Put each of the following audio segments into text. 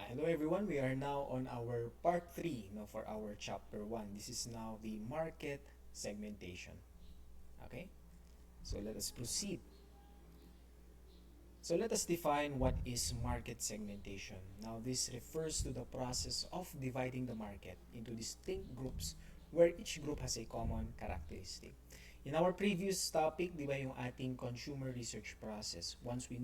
Hello everyone, we are now on our part 3 for our chapter 1. This is now the market segmentation. Okay, so let us proceed. So let us define what is market segmentation. Now this refers to the process of dividing the market into distinct groups where each group has a common characteristic. In our previous topic, di ba yung ating consumer research process, once we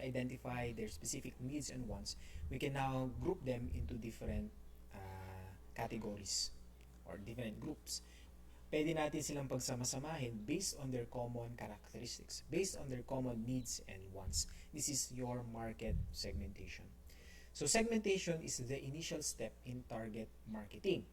identify their specific needs and wants, we can now group them into different categories or different groups. Pwede natin silang pagsama-samahin based on their common characteristics, based on their common needs and wants. This is your market segmentation. So segmentation is the initial step in target marketing.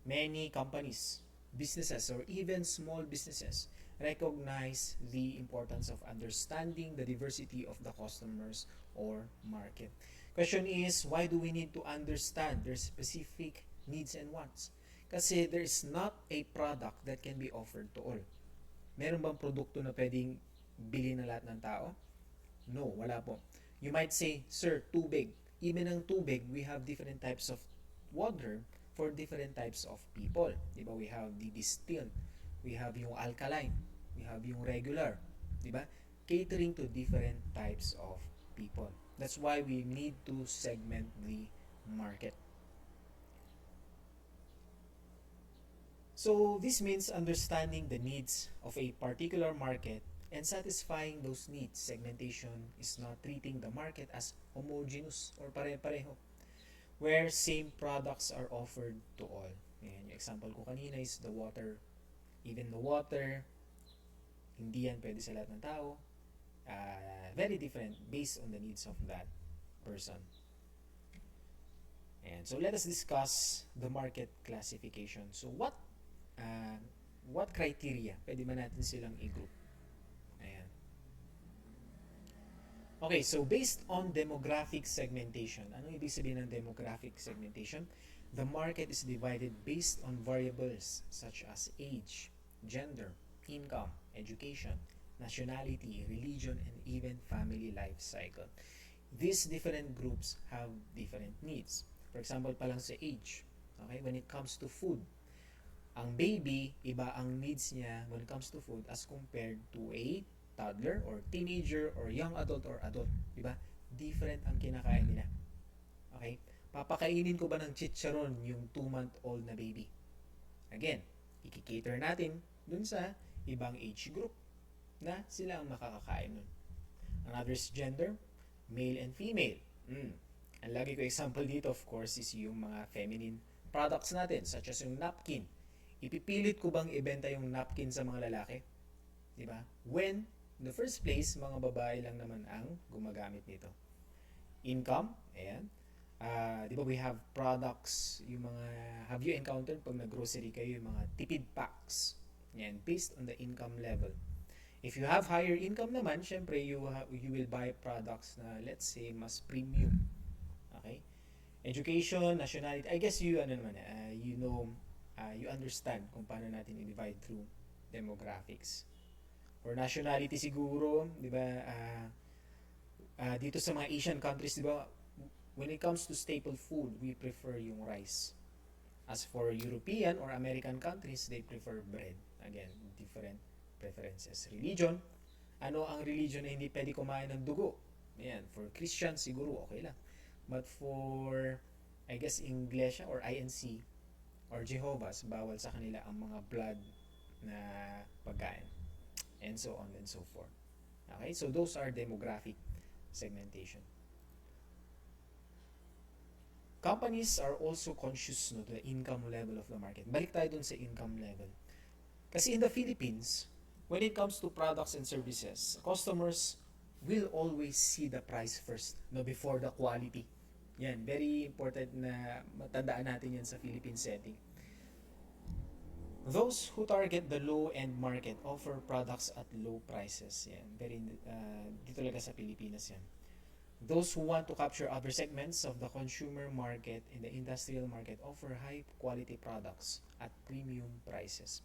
Many companies, businesses, or even small businesses recognize the importance of understanding the diversity of the customers or market. Question is, why do we need to understand their specific needs and wants? Kasi there is not a product that can be offered to all. Meron bang produkto na pwedeng bilhin na lahat ng tao? No, wala po. You might say, sir, tubig. Even ang tubig, we have different types of water for different types of people. Diba? We have the distilled, we have yung alkaline, we have yung regular. Diba? Catering to different types of people. That's why we need to segment the market. So this means understanding the needs of a particular market and satisfying those needs. Segmentation is not treating the market as homogeneous or pare-pareho, where same products are offered to all. Ayan, yung example ko kanina is the water. Even the water, hindi yan pwede sa lahat ng tao. Very different based on the needs of that person. And so let us discuss the market classification. So what criteria pwede ba natin silang i-group? Ayan. Okay, so based on demographic segmentation, ano ibig sabihin ng demographic segmentation? The market is divided based on variables such as age, gender, income, education, nationality, religion, and even family life cycle. These different groups have different needs. For example, pa lang sa age, okay, when it comes to food, ang baby, iba ang needs niya when it comes to food as compared to a toddler or teenager or young adult or adult. Diba? Different ang kinakain nila. Okay? Papakainin ko ba ng chicharon yung 2-month-old na baby? Again, ikikater natin dun sa ibang age group na sila ang makakakain nun. Another's gender, male and female. Ang lagi ko example dito, of course, is yung mga feminine products natin, such as yung napkin. Ipipilit ko bang ibenta yung napkin sa mga lalaki? Diba? When, in the first place, mga babae lang naman ang gumagamit nito. Income, ayan. Diba we have products, yung mga, have you encountered pag nag-grocery kayo, yung mga tipid packs? Yan, based on the income level. If you have higher income naman, syempre you will buy products na, let's say, mas premium. Okay? Education, nationality, I guess you, you understand kung paano natin i-divide through demographics. Or nationality siguro, di ba, dito sa mga Asian countries, di ba, when it comes to staple food, we prefer yung rice. As for European or American countries, they prefer bread. Again, different preferences. Religion, ano ang religion na hindi pwede kumain ng dugo? Ayan, for Christians, siguro okay lang. But for, I guess, Iglesia or INC, or Jehovah's, bawal sa kanila ang mga blood na pagkain. And so on and so forth. Okay, so those are demographic segmentation. Companies are also conscious no, to the income level of the market. Balik tayo dun sa income level. Kasi in the Philippines, when it comes to products and services, customers will always see the price first no, before the quality. Yan, very important na matandaan natin yan sa Philippine setting. Those who target the low-end market offer products at low prices. Yan, very, dito talaga sa Pilipinas yan. Those who want to capture other segments of the consumer market and the industrial market offer high-quality products at premium prices.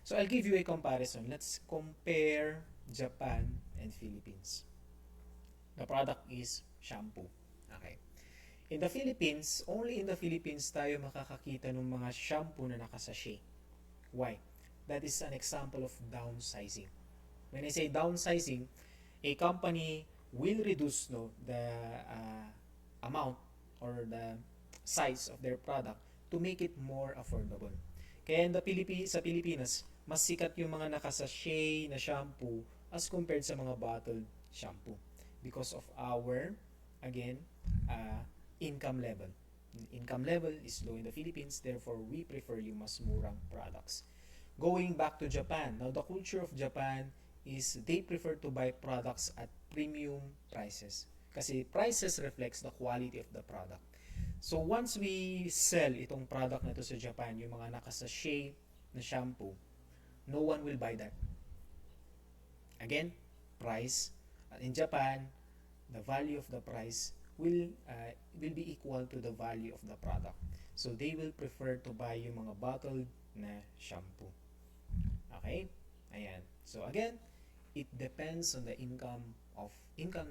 So I'll give you a comparison. Let's compare Japan and Philippines. The product is shampoo. Okay. In the Philippines, only in the Philippines tayo makakakita ng mga shampoo na nakasachet. Why? That is an example of downsizing. When I say downsizing, a company will reduce the amount or the size of their product to make it more affordable. Kaya in the sa Pilipinas, mas sikat yung mga nakasachet na shampoo as compared sa mga bottled shampoo because of our, again, income level. Income level is low in the Philippines, therefore we prefer yung mas murang products. Going back to Japan, now the culture of Japan is they prefer to buy products at premium prices. Kasi prices reflects the quality of the product. So once we sell itong product na to sa Japan, yung mga nakasachet na shampoo, no one will buy that. Again, price. In Japan, the value of the price will be equal to the value of the product. So they will prefer to buy yung mga bottled na shampoo. Okay? Ayan. So again, it depends on the income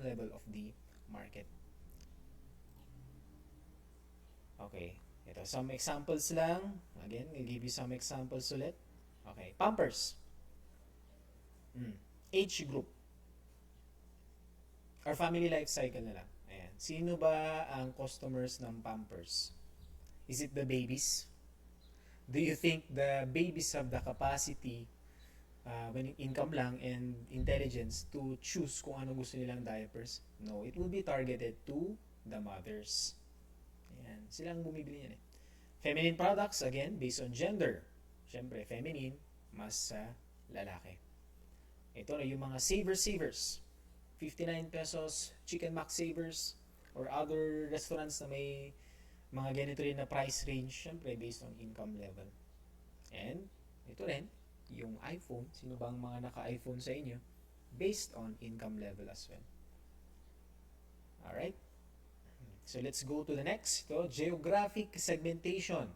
level of the market. Okay. Ito, some examples lang. Again, I'll give you some examples ulit. Okay. Pampers. Age group. Or family life cycle na lang. Ayan. Sino ba ang customers ng Pampers? Is it the babies? Do you think the babies have the capacity when income lang and intelligence to choose kung ano gusto nilang diapers? No, it will be targeted to the mothers. Ayan, silang bumibili yan eh. Feminine products, again, based on gender. Siyempre, feminine, mas lalaki. Ito na yung mga savers. 59 pesos, Chicken Mac Savers, or other restaurants na may mga ganito rin na price range, syempre based on income level. And ito rin, yung iPhone, sino bang mga naka-iPhone sa inyo, based on income level as well. Alright? So let's go to the next. Ito, geographic segmentation.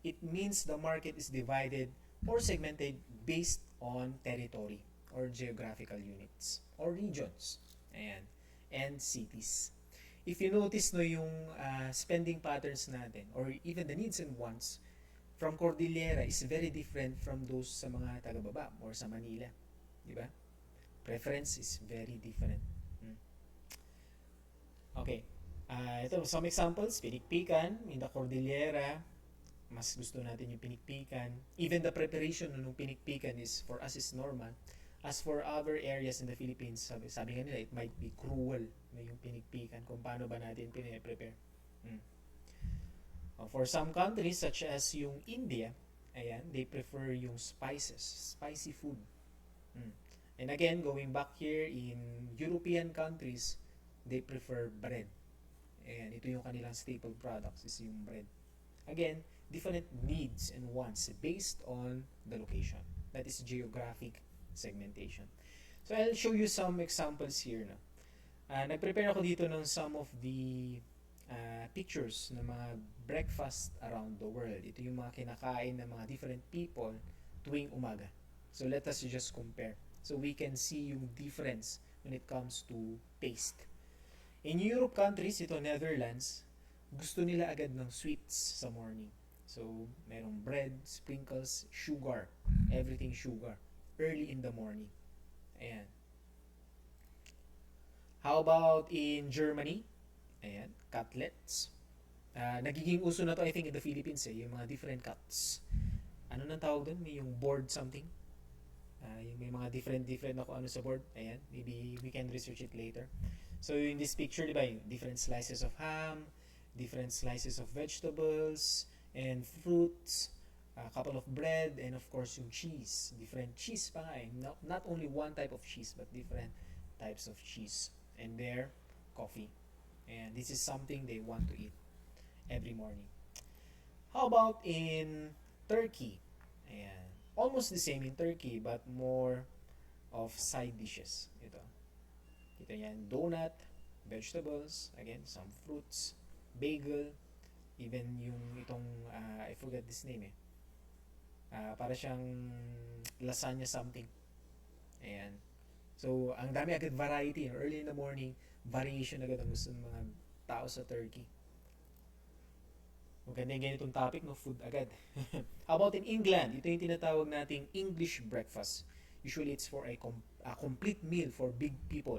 It means the market is divided or segmented based on territory or geographical units or regions. Ayan. And cities. If you notice yung spending patterns natin or even the needs and wants from Cordillera is very different from those sa mga taga-baba or sa Manila. Di ba? Preference is very different. Okay. Ito, some examples. Pinikpikan. In the Cordillera, mas gusto natin yung pinikpikan. Even the preparation ng pinikpikan is, for us, is normal. As for other areas in the Philippines, sabi nga nila, it might be cruel na yung pinikpikan kung paano ba natin piniprepare. For some countries, such as yung India, ayan, they prefer yung spicy food. And again, going back here in European countries, they prefer bread. Ayan, ito yung kanilang staple products, is yung bread. Again, different needs and wants based on the location. That is geographic segmentation. So I'll show you some examples here. Nag-prepare ako dito ng some of the pictures ng mga breakfast around the world. Ito yung mga kinakain ng mga different people tuwing umaga. So let us just compare. So we can see yung difference when it comes to taste. In Europe countries, ito Netherlands, gusto nila agad ng sweets sa morning. So merong bread, sprinkles, sugar, everything sugar. Early in the morning. Ayan. How about in Germany? Ayan, cutlets. Nagiging uso na to, I think, in the Philippines yung mga different cuts. Ano nang tawag doon? May yung board something. Yung may mga different na kung ano sa board. Ayan, maybe we can research it later. So in this picture, di ba, yung different slices of ham, different slices of vegetables, and fruits, a couple of bread, and of course yung cheese. Different cheese pa nga eh. Not only one type of cheese, but different types of cheese. And their coffee. And this is something they want to eat every morning. How about in Turkey? Ayan. Almost the same in Turkey, but more of side dishes. Ito yan, donut, vegetables, again, some fruits, bagel, even yung itong, I forgot this name eh. Para siyang lasagna something. Ayan. So, ang dami agad variety. Early in the morning, variation agad ang gusto ng mga tao sa Turkey. Maganda yung ganitong topic, no? Food agad. How about in England? Ito yung tinatawag nating English breakfast. Usually, it's for a complete meal for big people.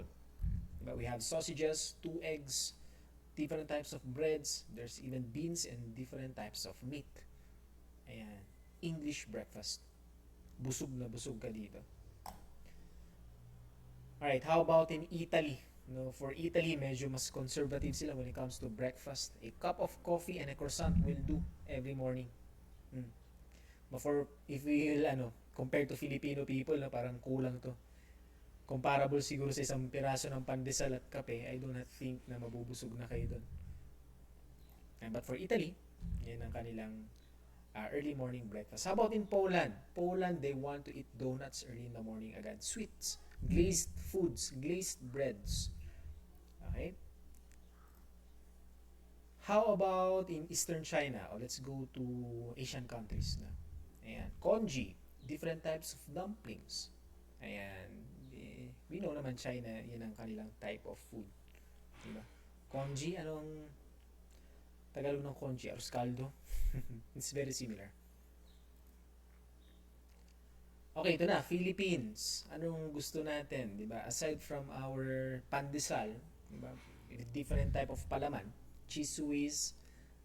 Diba? We have sausages, 2 eggs, different types of breads. There's even beans and different types of meat. Ayan. English breakfast. Busog na busog ka dito. Alright, how about in Italy? No, for Italy, medyo mas conservative sila when it comes to breakfast. A cup of coffee and a croissant will do every morning. Mm. But for, if we will, compared to Filipino people, na parang kulang to. Comparable siguro sa isang piraso ng pandesal at kape, I do not think na mabubusog na kayo doon. But for Italy, yan ang kanilang early morning breakfast. How about in Poland? Poland, they want to eat donuts early in the morning agad. Sweets, glazed foods, glazed breads. Okay? How about in Eastern China? Let's go to Asian countries na. Ayan. Congee, different types of dumplings. Ayan. We know naman China, yan ang kanilang type of food. Diba? Congee, anong Tagalog ng congee? Arroz caldo? It's very similar. Okay, ito na, Philippines. Anong gusto natin, 'di ba? Aside from our pandesal, 'di ba? With different type of palaman, cheese whiz,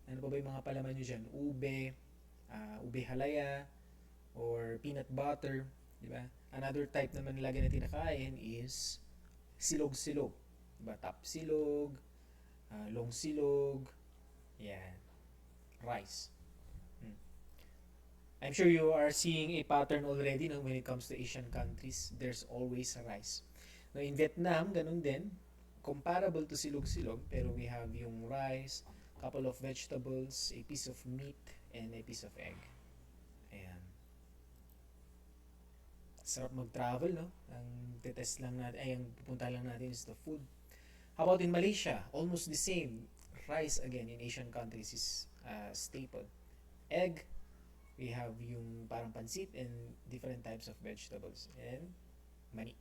ano pa ba yung mga palaman nyo dyan? Ube, ube halaya, or peanut butter, 'di ba? Another type naman lagi na tinakain is silog-silog, 'di ba? Tap silog, long silog, yan, rice. I'm sure you are seeing a pattern already, no, when it comes to Asian countries. There's always rice. No, in Vietnam, ganun din. Comparable to silog-silog, pero we have yung rice, couple of vegetables, a piece of meat, and a piece of egg. Ayan. Sarap mag-travel, no? Ang test lang natin, ang pupunta lang natin is the food. How about in Malaysia? Almost the same. Rice, again, in Asian countries is staple. Egg, we have yung parang pansit and different types of vegetables. And mani.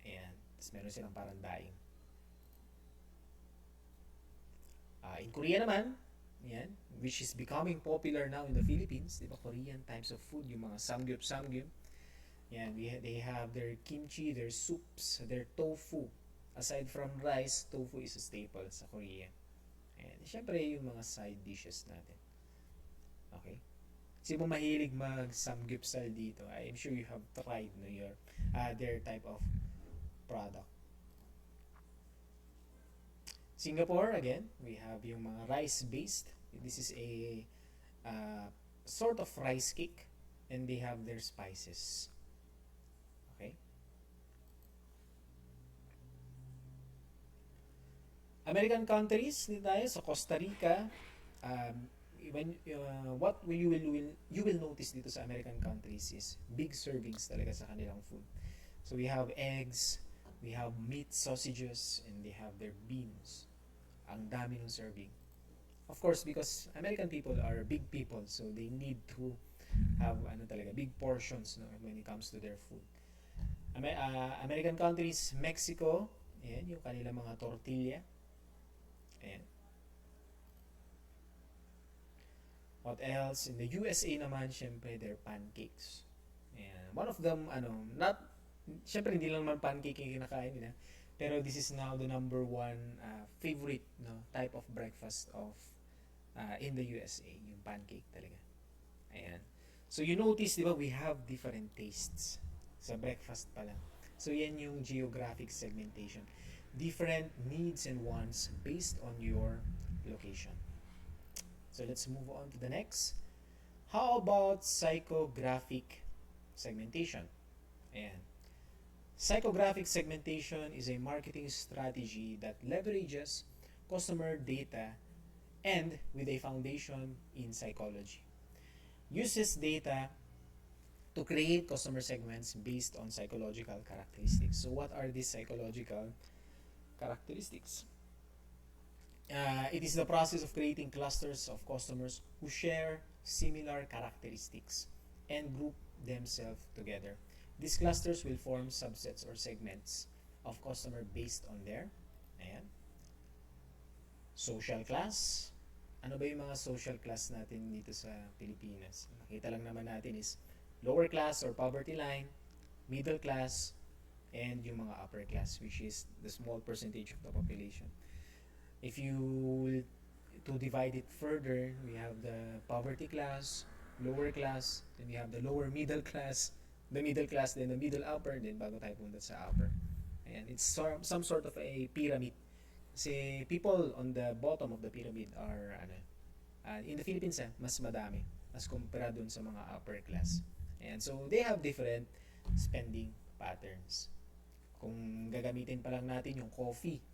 Ayan. Tapos meron silang parang daing. In Korea naman, yan, which is becoming popular now in the Philippines, di ba? Korean types of food, yung mga samgyup. Yan, they have their kimchi, their soups, their tofu. Aside from rice, tofu is a staple sa Korea. And syempre, yung mga side dishes natin. Okay? Sino mahilig mag-samgyupsal dito? I'm sure you have tried their type of product. Singapore, again, we have yung mga rice-based. This is a sort of rice cake, and they have their spices. Okay? American countries, dito tayo sa Costa Rica. What you will notice dito sa American countries is big servings talaga sa kanilang food. So we have eggs, we have meat, sausages, and they have their beans. Ang dami ng serving. Of course, because American people are big people, so they need to have big portions, no, when it comes to their food. American countries, Mexico, ayan, yung kanilang mga tortilla. Ayan. What else? In the USA naman, syempre, their pancakes. And one of them, syempre hindi lang naman pancake yung kinakain nila, pero this is now the number one favorite, no, type of breakfast of in the USA, yung pancake talaga. Ayan. So you notice, di ba, we have different tastes sa breakfast pala. So yan yung geographic segmentation. Different needs and wants based on your location. So let's move on to the next. How about psychographic segmentation? Ayan. Psychographic segmentation is a marketing strategy that leverages customer data and with a foundation in psychology. Uses data to create customer segments based on psychological characteristics. So what are these psychological characteristics? It is the process of creating clusters of customers who share similar characteristics and group themselves together. These clusters will form subsets or segments of customer based on their social class, ano ba yung mga social class natin dito sa Pilipinas? Nakita lang naman natin is lower class or poverty line, middle class, and yung mga upper class, which is the small percentage of the population. If you to divide it further, we have the poverty class, lower class, then we have the lower middle class, the middle class, then the middle upper, then bago tayo punta sa upper. Ayan, it's some sort of a pyramid. Kasi people on the bottom of the pyramid are in the Philippines mas madami as kumpara dun sa mga upper class. And so they have different spending patterns. Kung gagamitin pa lang natin yung coffee,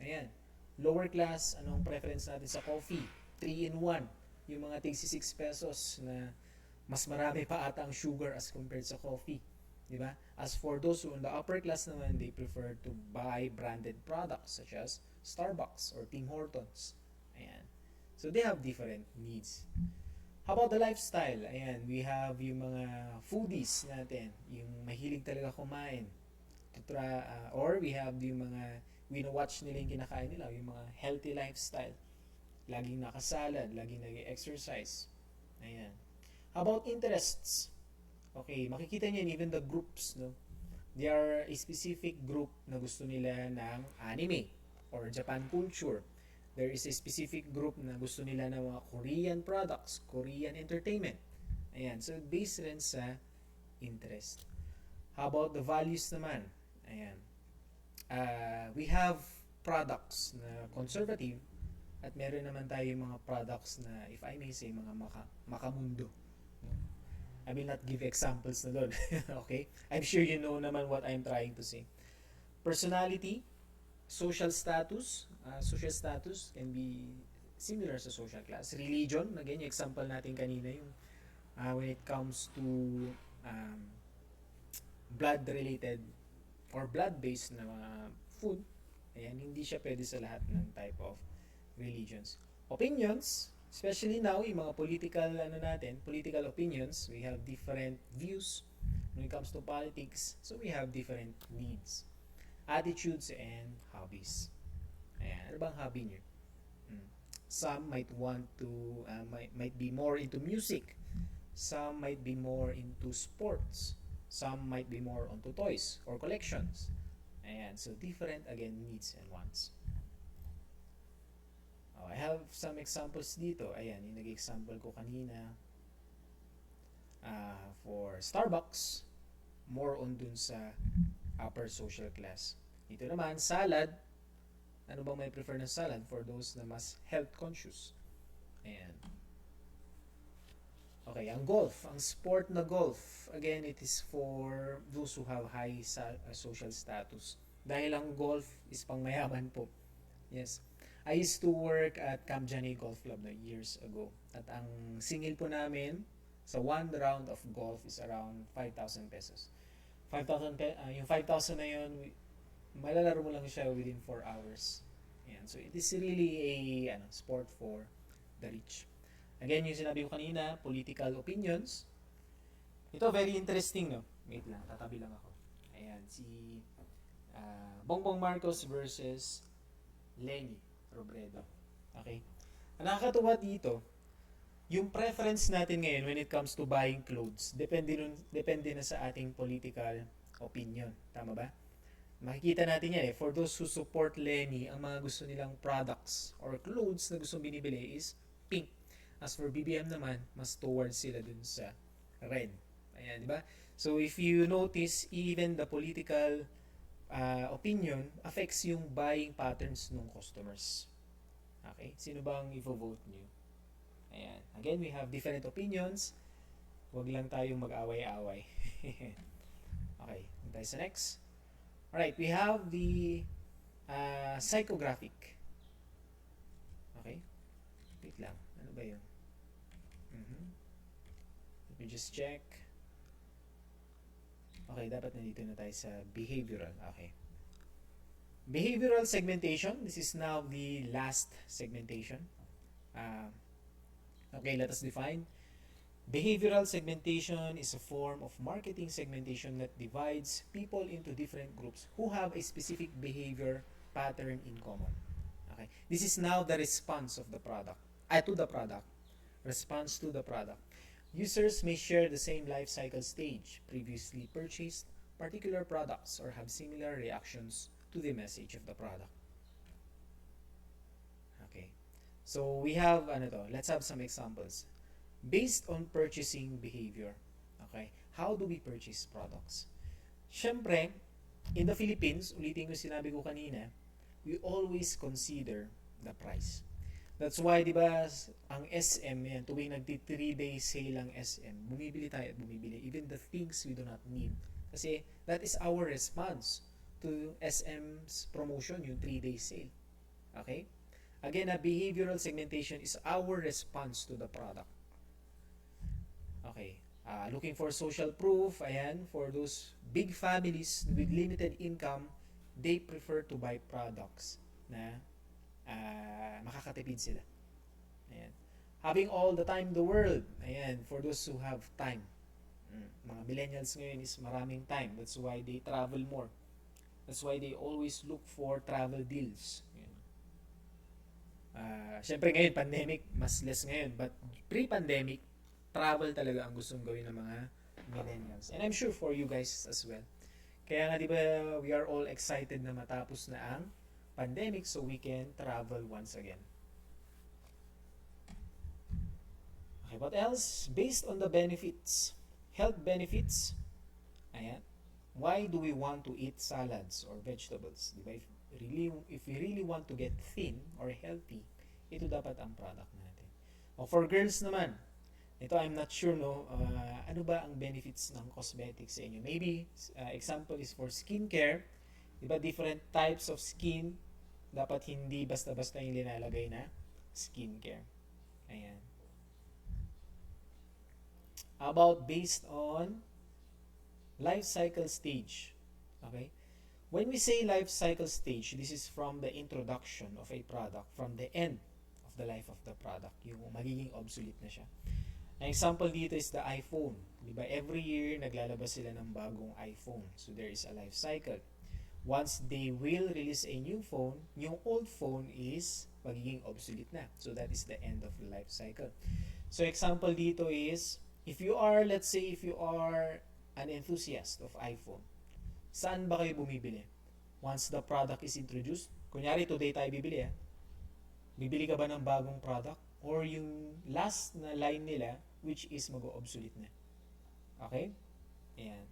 ayan, lower class, anong preference natin sa coffee? 3-in-1, yung mga tig 6 pesos na mas marami pa ata ang sugar as compared sa coffee, di ba? As for those who in the upper class naman, they prefer to buy branded products such as Starbucks or Tim Hortons. Ayan. So they have different needs. How about the lifestyle? Ayan, we have yung mga foodies natin, yung mahilig talaga kumain. Or we have yung mga wino-watch nila yung kinakain nila, yung mga healthy lifestyle. Laging nakasalad, laging nag-exercise. Ayan. How about interests? Okay, makikita niyo even the groups, no? They are a specific group na gusto nila ng anime or Japan culture. There is a specific group na gusto nila ng mga Korean products, Korean entertainment. Ayan, so based rin sa interest. How about the values naman? Ayan. We have products na conservative at meron naman tayo mga products na, if I may say, mga makamundo. I will not give examples na doon. Okay? I'm sure you know naman what I'm trying to say. Personality, social status. Social status can be similar sa social class. Religion, again, yung example natin kanina, yung when it comes to blood-related or blood-based na mga food, ayan, hindi siya pwede sa lahat ng type of religions. Opinions, especially now, yung mga political opinions, we have different views when it comes to politics, so we have different needs. Attitudes and hobbies. Ayan, ano bang hobby niyo? Some might want to, might be more into music. Some might be more into sports. Some might be more onto toys or collections. Ayan, so different, again, needs and wants. I have some examples dito. Ayan, yung nag-example ko kanina. For Starbucks, more on dun sa upper social class. Dito naman, salad. Ano bang may prefer na salad for those na mas health conscious? Ayan. Okay, ang golf, ang sport na golf, again, it is for those who have high social status. Dahil ang golf is pang mayaman po. Yes. I used to work at Camp Jani Golf Club years ago. At ang singil po namin sa one round of golf is around 5,000 pesos. 5,000 yung 5,000 na yun, malalaro mo lang siya within 4 hours. Ayan. So it is really a sport for the rich. Again, yung sinabi ko kanina, political opinions. Ito, very interesting, no? Wait lang, tatabi lang ako. Ayan, si Bongbong Marcos versus Leni Robredo. Okay? Ang nakakatuwa dito, yung preference natin ngayon when it comes to buying clothes, depende na sa ating political opinion. Tama ba? Makikita natin yan For those who support Leni, ang mga gusto nilang products or clothes na gustong binibili is pink. As for BBM naman, mas towards sila dun sa red. Ayan, di ba? So if you notice, even the political opinion affects yung buying patterns ng customers. Okay? Sino bang i-vote nyo? Ayan. Again, we have different opinions. Huwag lang tayong mag-away-away. Okay. Tayo sa next. Alright, we have the psychographic. Okay? Wait lang. Ano ba yun? Let me just check. Okay, dapat nandito na tayo sa behavioral. Okay. Behavioral segmentation. This is now the last segmentation. Okay, let us define. Behavioral segmentation is a form of marketing segmentation that divides people into different groups who have a specific behavior pattern in common. Okay. This is now the response of the product. to the product. Response to the product. Users may share the same life cycle stage, previously purchased particular products, or have similar reactions to the message of the product. Okay. So we have let's have some examples. Based on purchasing behavior. Okay? How do we purchase products? Siyempre, in the Philippines, ulitin ko sinabi ko kanina, we always consider the price. That's why, di ba, ang SM, yan, tuwing nagti 3-day sale ang SM, bumibili tayo at bumibili. Even the things we do not need. Kasi that is our response to SM's promotion, yung 3-day sale. Okay? Again, behavioral segmentation is our response to the product. Okay. Looking for social proof, ayan, for those big families with limited income, they prefer to buy products na makakatipid sila. Ayan. Having all the time in the world, ayan, for those who have time. Mga millennials ngayon is maraming time. That's why they travel more. That's why they always look for travel deals. Siyempre ngayon, pandemic, mas less ngayon. But pre-pandemic, travel talaga ang gustong gawin ng mga millennials. And I'm sure for you guys as well. Kaya nga, di ba, we are all excited na matapos na ang pandemic so we can travel once again. Okay, what else? Based on the benefits, health benefits, ayan, why do we want to eat salads or vegetables? Di ba? If we really want to get thin or healthy, ito dapat ang product natin. O for girls naman, ito I'm not sure ano ba ang benefits ng cosmetics sa inyo. Maybe example is for skincare. Diba different types of skin, dapat hindi basta-basta yung linalagay na skincare. Ayan. How about based on life cycle stage? Okay? When we say life cycle stage, this is from the introduction of a product, from the end of the life of the product, yung magiging obsolete na siya. Ang example dito is the iPhone. Diba? Every year, naglalabas sila ng bagong iPhone. So, there is a life cycle. Once they will release a new phone, yung old phone is magiging obsolete na. So, that is the end of the life cycle. So, example dito is, let's say, if you are an enthusiast of iPhone, saan ba kayo bumibili? Once the product is introduced, kunyari today tayo bibili bibili ka ba ng bagong product? Or yung last na line nila, which is mag-obsolete na. Okay? Ayan.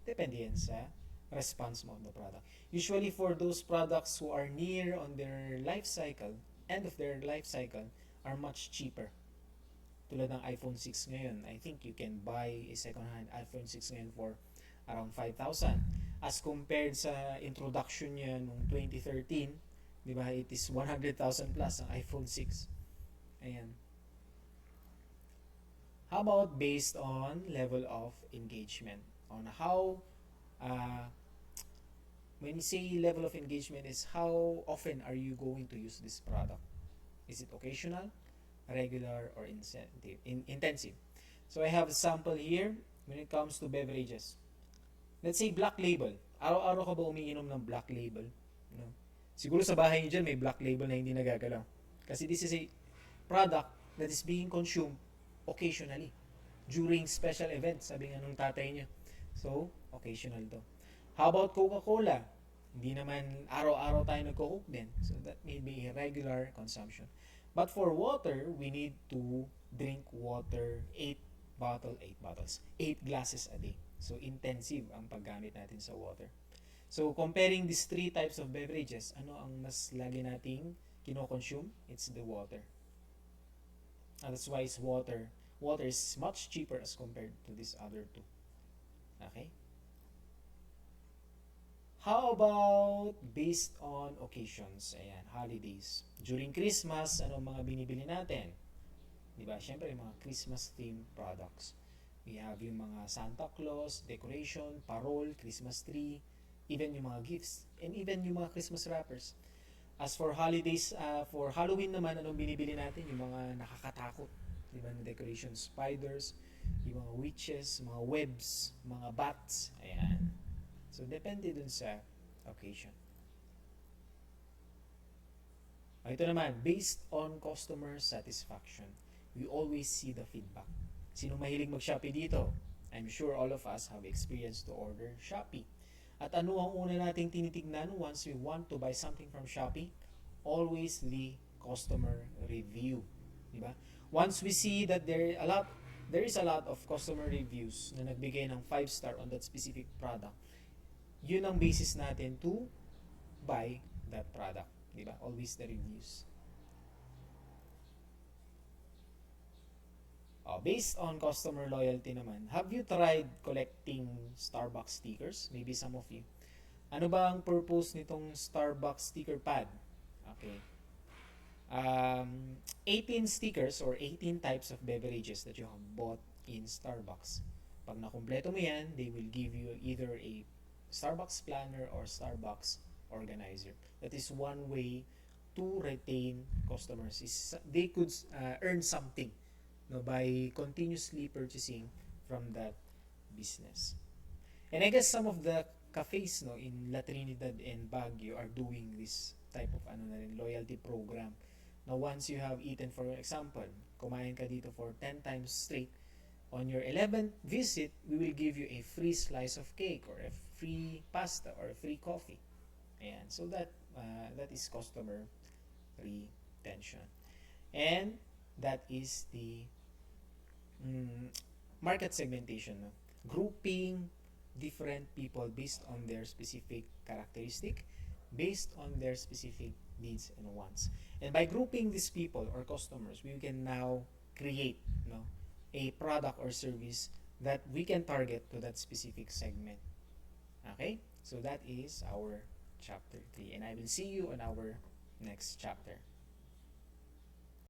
Depende yan sa response mo of the product. Usually for those products who are near on their life cycle, end of their life cycle, are much cheaper. Tulad ng iPhone 6 ngayon, I think you can buy a second-hand iPhone 6 ngayon for around 5,000. As compared sa introduction niya noong 2013, di ba, it is 100,000 plus ang iPhone 6. Ayan. How about based on level of engagement? On how, when you say level of engagement is how often are you going to use this product? Is it occasional, regular, or intensive? So I have a sample here when it comes to beverages. Let's say Black Label. Araw-araw ka ba umiinom ng Black Label? No? Siguro sa bahay niyo dyan may Black Label na hindi nagagalaw. Kasi this is a product that is being consumed occasionally during special events, sabi nga nung tatay niya. So, occasional to. How about Coca-Cola? Hindi naman araw-araw tayo nagko-coke din. So, that may be a regular consumption. But for water, we need to drink water 8 glasses a day. So, intensive ang paggamit natin sa water. So, comparing these 3 types of beverages, ano ang mas lagi nating kino-consume? It's the water. And that's why it's water. Water is much cheaper as compared to these other 2. Okay? How about based on occasions? Ayan, holidays. During Christmas, ano mga binibili natin? Diba? Siyempre, mga Christmas themed products. We have yung mga Santa Claus, decoration, parol, Christmas tree, even yung mga gifts, and even yung mga Christmas wrappers. As for holidays, for Halloween naman, anong binibili natin? Yung mga nakakatakot. Diba? Decorations, spiders, yung mga witches, mga webs, mga bats. Ayan. So, depende dun sa occasion. Ito naman, based on customer satisfaction, we always see the feedback. Sino mahilig mag-Shopee dito? I'm sure all of us have experience to order Shopee. At ano ang una nating tinitignan once we want to buy something from Shopee? Always the customer review. Diba? Once we see that there is a lot of customer reviews na nagbigay ng 5 star on that specific product, yun ang basis natin to buy that product. Diba? Always the reviews. Based on customer loyalty naman, have you tried collecting Starbucks stickers? Maybe some of you. Ano ba ang purpose nitong Starbucks sticker pad? Okay. 18 stickers or 18 types of beverages that you have bought in Starbucks. Pag nakumpleto mo yan, they will give you either a Starbucks planner or Starbucks organizer. That is one way to retain customers. They could earn something, no, by continuously purchasing from that business. And I guess some of the cafes, no, in La Trinidad and Baguio are doing this type of loyalty program. Now once you have eaten, for example, kumain ka dito for 10 times straight, on your 11th visit, we will give you a free slice of cake or a free pasta or a free coffee. Ayan. So that is customer retention. And that is the market segmentation, no? Grouping different people based on their specific characteristic, based on their specific needs and wants. And by grouping these people or customers, we can now create, no, a product or service that we can target to that specific segment. Okay? So that is our chapter 3. And I will see you on our next chapter.